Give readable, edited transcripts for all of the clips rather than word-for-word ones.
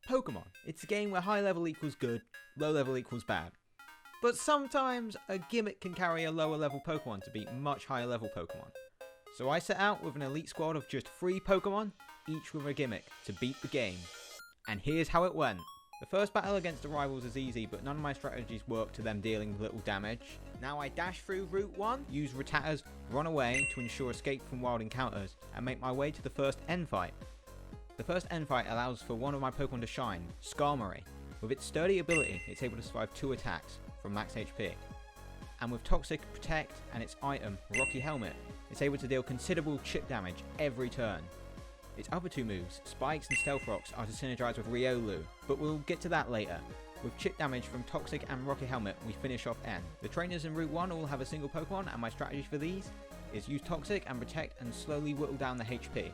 Pokemon. It's a game where high level equals good, low level equals bad. But sometimes a gimmick can carry a lower level Pokemon to beat much higher level Pokemon. So I set out with an elite squad of just 3 Pokemon, each with a gimmick, to beat the game. And here's how it went. The first battle against the rivals is easy, but none of my strategies work to them dealing little damage. Now I dash through Route 1, use Rattatas, run away to ensure escape from wild encounters, and make my way to the first end fight. The first end fight allows for one of my Pokemon to shine, Skarmory. With its sturdy ability, it's able to survive 2 attacks from max HP. And with Toxic, Protect, and its item, Rocky Helmet, it's able to deal considerable chip damage every turn. Its other 2 moves, Spikes and Stealth Rocks, are to synergize with Riolu, but we'll get to that later. With chip damage from Toxic and Rocky Helmet, we finish off N. The trainers in Route 1 all have a single Pokemon, and my strategy for these is use Toxic and Protect and slowly whittle down the HP.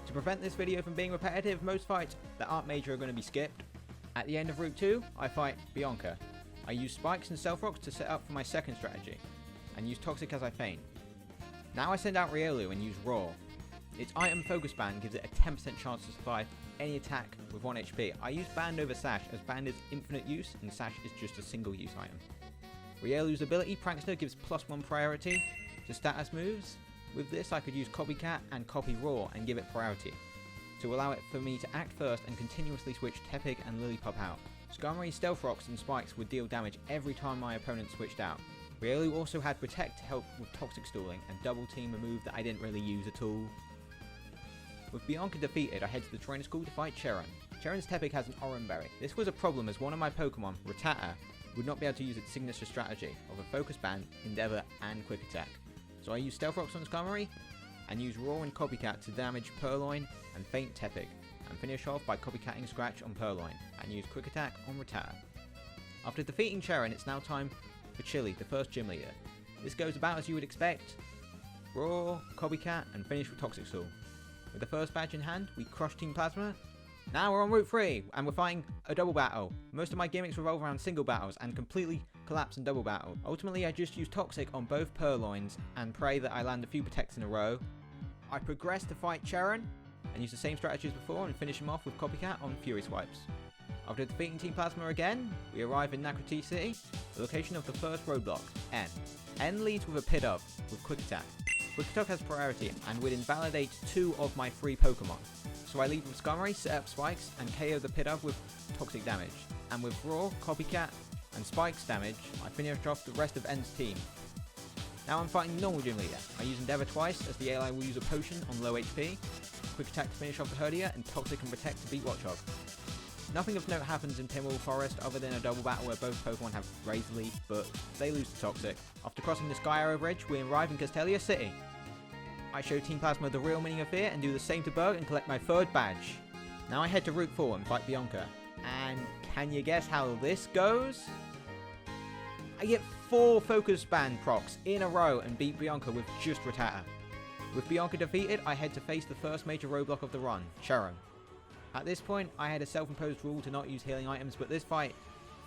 To prevent this video from being repetitive, most fights that aren't major are going to be skipped. At the end of Route 2, I fight Bianca. I use Spikes and Stealth Rocks to set up for my second strategy, and use Toxic as I feign. Now I send out Riolu and use Roar. Its item Focus Band gives it a 10% chance to survive any attack with 1 HP. I use Band over Sash as Band is infinite use and Sash is just a single use item. Riolu's ability, Prankster, gives +1 priority to status moves. With this I could use Copycat and Copy Roar and give it priority, to allow it for me to act first and continuously switch Tepig and Lillipup out. Skarmory's Stealth Rocks and Spikes would deal damage every time my opponent switched out. Riolu also had Protect to help with Toxic stalling and Double Team, a move that I didn't really use at all. With Bianca defeated, I head to the trainer school to fight Cheron. Cheron's Tepig has an Oran Berry. This was a problem as one of my Pokemon, Rattata, would not be able to use its signature strategy of a Focus Band, Endeavour and Quick Attack. So I use Stealth Rocks on Skarmory, and use Roar and Copycat to damage Purloin and feint Tepig, and finish off by Copycatting Scratch on Purloin, and use Quick Attack on Rattata. After defeating Cheron, it's now time for Chili, the first gym leader. This goes about as you would expect. Roar, Copycat, and finish with Toxic Stall. With the first badge in hand, we crush Team Plasma. Now we're on Route 3, and we're fighting a double battle. Most of my gimmicks revolve around single battles, and completely collapse in double battle. Ultimately, I just use Toxic on both Purloins, and pray that I land a few Protects in a row. I progress to fight Cheron, and use the same strategy as before, and finish him off with Copycat on Fury Swipes. After defeating Team Plasma again, we arrive in Nakrati City, the location of the first roadblock, N. N leads with a Pidove, with Quick Attack. Quick Attack has priority, and would invalidate 2 of my 3 Pokemon. So I lead with Skarmory, set up Spikes, and KO the Pidove with Toxic damage. And with Roar, Copycat, and Spikes damage, I finish off the rest of N's team. Now I'm fighting normal gym leader. I use Endeavour twice, as the ally will use a potion on low HP, Quick Attack to finish off the Herdier, and Toxic and Protect to beat Watchog. Nothing of note happens in Pinwheel Forest other than a double battle where both Pokemon have Razor Leaf, but they lose to Toxic. After crossing the Sky Arrow Bridge, we arrive in Castelia City. I show Team Plasma the real meaning of fear and do the same to Berg and collect my 3rd badge. Now I head to Route 4 and fight Bianca. And can you guess how this goes? I get 4 Focus Band procs in a row and beat Bianca with just Rattata. With Bianca defeated, I head to face the first major roadblock of the run, Cheron. At this point, I had a self-imposed rule to not use healing items, but this fight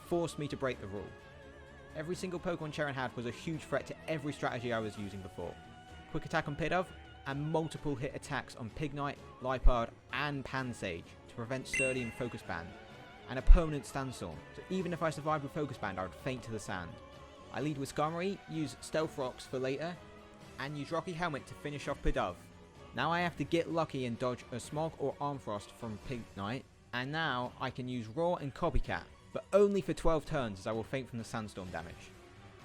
forced me to break the rule. Every single Pokemon Cheron had was a huge threat to every strategy I was using before. Quick Attack on Pidove, and multiple hit attacks on Pignite, Liepard, and Pansage to prevent Sturdy and Focus Band, and a permanent Sandstorm, so even if I survived with Focus Band I would faint to the sand. I lead with Skarmory, use Stealth Rocks for later, and use Rocky Helmet to finish off Pidove. Now I have to get lucky and dodge a Smog or Armfrost from Pignite, and now I can use Roar and Copycat, but only for 12 turns as I will faint from the Sandstorm damage.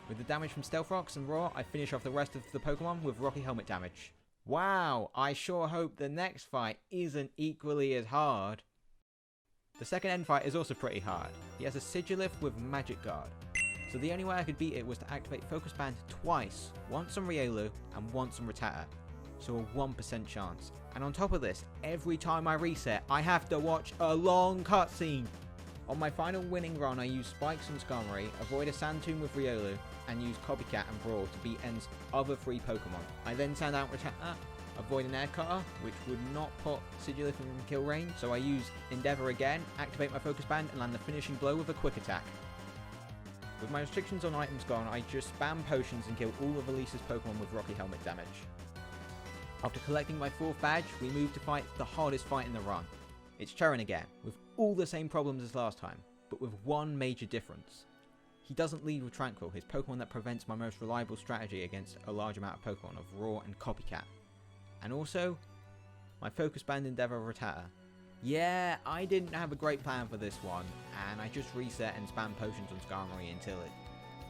With the damage from Stealth Rocks and Roar, I finish off the rest of the Pokemon with Rocky Helmet damage. Wow, I sure hope the next fight isn't equally as hard. The second end fight is also pretty hard. He has a Sigilif with Magic Guard, so the only way I could beat it was to activate Focus Band twice, once on Riolu and once on Rattata. So a 1% chance. And on top of this, every time I reset, I have to watch a long cutscene. On my final winning run, I use Spikes on Skarmory, avoid a Sand Tomb with Riolu, and use Copycat and Brawl to beat N's other 3 Pokemon. I then send out Rattata, avoid an Air Cutter, which would not put Sigilif in kill range, so I use Endeavour again, activate my Focus Band, and land the finishing blow with a Quick Attack. With my restrictions on items gone, I just spam potions and kill all of Elisa's Pokemon with Rocky Helmet damage. After collecting my 4th badge, we move to fight the hardest fight in the run, It's Charon again, with all the same problems as last time, but with one major difference. He doesn't lead with Tranquil, his Pokemon that prevents my most reliable strategy against a large amount of Pokemon of Raw and Copycat. And also, my Focus Band Endeavor Rattata. Yeah, I didn't have a great plan for this one, and I just reset and spammed potions on Skarmory until it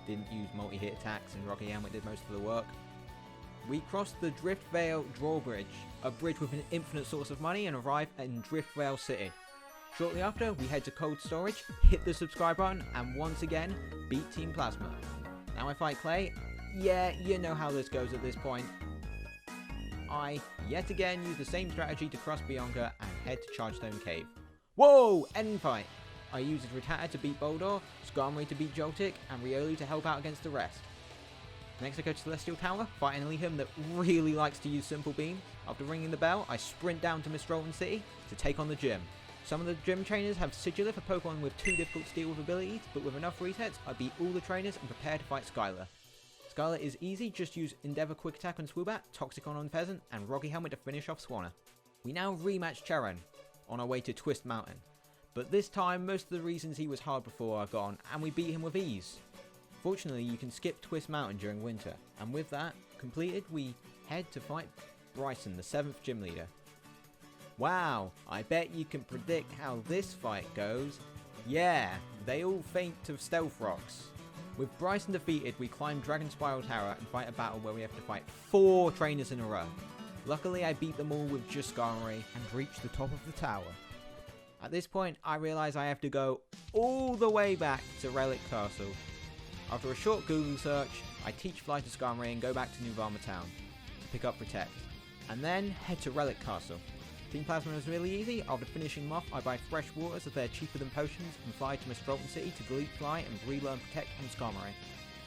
didn't use multi-hit attacks and Rocky Helmet did most of the work. We crossed the Driftvale Drawbridge, a bridge with an infinite source of money, and arrived in Driftvale City. Shortly after, we head to Cold Storage, hit the subscribe button, and once again, beat Team Plasma. Now I fight Clay. Yeah, you know how this goes at this point. I, yet again, use the same strategy to cross Bianca and head to Chargestone Cave. Whoa! End fight! I use Rattata to beat Boldor, Skarmory to beat Joltik, and Riolu to help out against the rest. Next I go to Celestial Tower, fight an Elihim that really likes to use Simple Beam. After ringing the bell, I sprint down to Mistrolan City to take on the gym. Some of the gym trainers have Sigilif, a Pokemon with too difficult to deal with abilities, but with enough resets, I beat all the trainers and prepare to fight Skylar. Skylar is easy, just use Endeavor Quick Attack on Swoobat, Toxicon on Pheasant, and Rocky Helmet to finish off Swanna. We now rematch Charon on our way to Twist Mountain, but this time most of the reasons he was hard before are gone, and we beat him with ease. Fortunately, you can skip Twist Mountain during winter, and with that completed, we head to fight Bryson, the 7th gym leader. Wow, I bet you can predict how this fight goes. Yeah, they all faint to Stealth Rocks. With Bryson defeated, we climb Dragon Spiral Tower and fight a battle where we have to fight 4 trainers in a row. Luckily, I beat them all with just Skarmory and reach the top of the tower. At this point, I realise I have to go all the way back to Relic Castle. After a short Google search, I teach Fly to Skarmory and go back to New Varma Town to pick up Protect, and then head to Relic Castle. Team Plasma was really easy. After finishing them off, I buy fresh waters as they're cheaper than potions and fly to Mistrolan City to delete Fly and relearn Protect on Skarmory.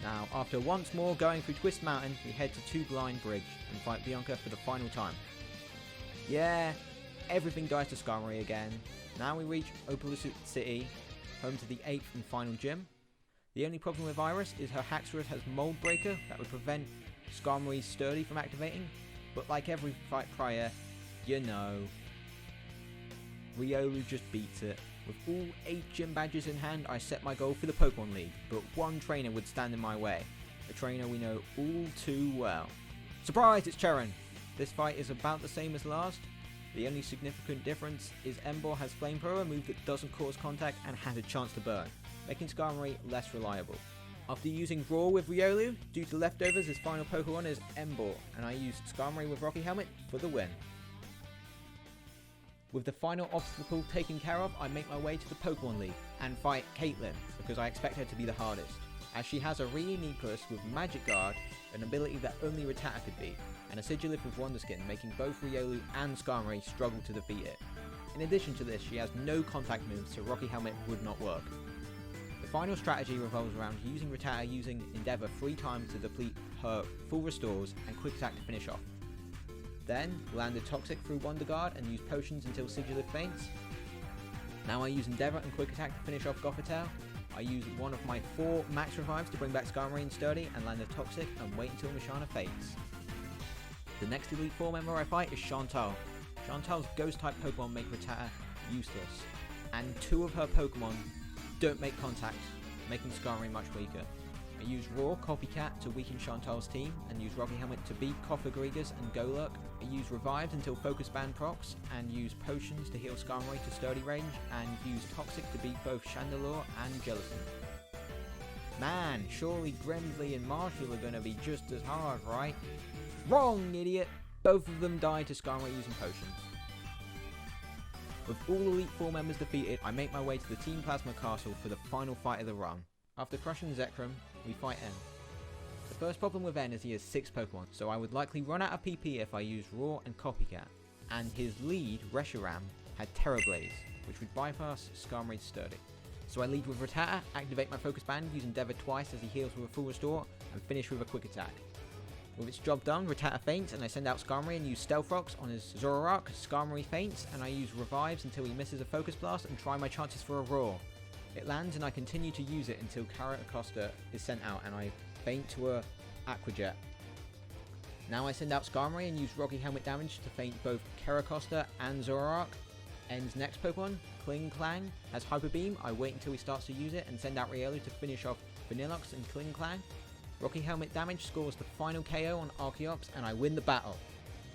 Now, after once more going through Twist Mountain, we head to Two Blind Bridge and fight Bianca for the final time. Yeah, everything dies to Skarmory again. Now we reach Opalus City, home to the 8th and final gym. The only problem with Iris is her Haxorus has Mold Breaker that would prevent Skarmory's Sturdy from activating, but like every fight prior, you know, Riolu just beats it. With all 8 gym badges in hand, I set my goal for the Pokémon League, but one trainer would stand in my way. A trainer we know all too well. Surprise, it's Charon! This fight is about the same as last. The only significant difference is Emboar has Flamethrower, a move that doesn't cause contact and has a chance to burn, making Skarmory less reliable. After using Roar with Riolu, due to leftovers, his final Pokemon is Emboar, and I used Skarmory with Rocky Helmet for the win. With the final obstacle taken care of, I make my way to the Pokémon League and fight Caitlyn, because I expect her to be the hardest, as she has a Reinipus with Magic Guard, an ability that only Rattata could beat, and a Sigilif with Wonderskin, making both Riolu and Skarmory struggle to defeat it. In addition to this, she has no contact moves, so Rocky Helmet would not work. The final strategy revolves around using Rattata using Endeavor 3 times to deplete her full restores and Quick Attack to finish off. Then, landed Toxic through Wonder Guard and used potions until Sigilif faints. Now I use Endeavor and Quick Attack to finish off Gothitelle. I use one of my 4 Max Revives to bring back Skarmory and Sturdy and land a Toxic and wait until Mishana faints. The next Elite Four member I fight is Chantal. Chantal's Ghost-type Pokemon make Rattata useless, and 2 of her Pokemon don't make contact, making Skarmory much weaker. I use Raw Copycat to weaken Chantal's team, and use Rocky Helmet to beat Cofagrigus and Golurk. I use Revives until Focus Band procs, and use Potions to heal Skarmory to Sturdy range, and use Toxic to beat both Chandelure and Jellicent. Man, surely Grimsley and Marshall are gonna be just as hard, right? Wrong, idiot! Both of them died to Skarmory using Potions. With all Elite Four members defeated, I make my way to the Team Plasma Castle for the final fight of the run. After crushing Zekrom, we fight N. The first problem with N is he has 6 Pokemon, so I would likely run out of PP if I use Raw and Copycat, and his lead, Reshiram, had Terra Blaze, which would bypass Skarmory's Sturdy. So I lead with Rattata, activate my Focus Band, use Endeavor twice as he heals with a full restore, and finish with a Quick Attack. With its job done, Rattata faints, and I send out Skarmory and use Stealth Rocks on his Zoroark. Skarmory faints, and I use Revives until he misses a Focus Blast and try my chances for a Roar. It lands, and I continue to use it until Caracosta is sent out, and I faint to a Aqua Jet. Now I send out Skarmory and use Rocky Helmet damage to faint both Caracosta and Zoroark. End's next Pokemon, Kling Clang, has Hyper Beam. I wait until he starts to use it and send out Riolu to finish off Vanilluxe and Kling Clang. Rocky Helmet Damage scores the final KO on Archeops and I win the battle.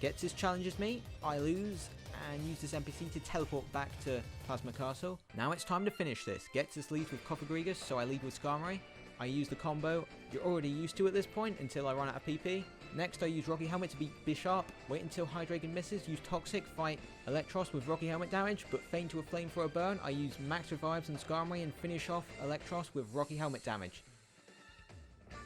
Ghetsis challenges me, I lose, and use this NPC to teleport back to Plasma Castle. Now it's time to finish this. Ghetsis leads with Cofagrigus, so I lead with Skarmory. I use the combo you're already used to at this point until I run out of PP. Next I use Rocky Helmet to beat Bisharp, wait until Hydreigon misses, use Toxic, fight Electros with Rocky Helmet damage, but feign to a Flamethrower burn. I use Max Revives and Skarmory and finish off Electros with Rocky Helmet damage.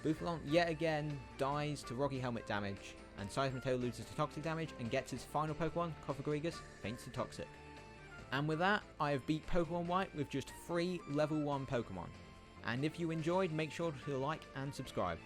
Bouffalant yet again dies to Rocky Helmet damage, and Seismitoad loses to Toxic damage and gets his final Pokemon, Cofagrigus, faints to Toxic. And with that, I have beat Pokemon White with just 3 level 1 Pokemon. And if you enjoyed, make sure to like and subscribe.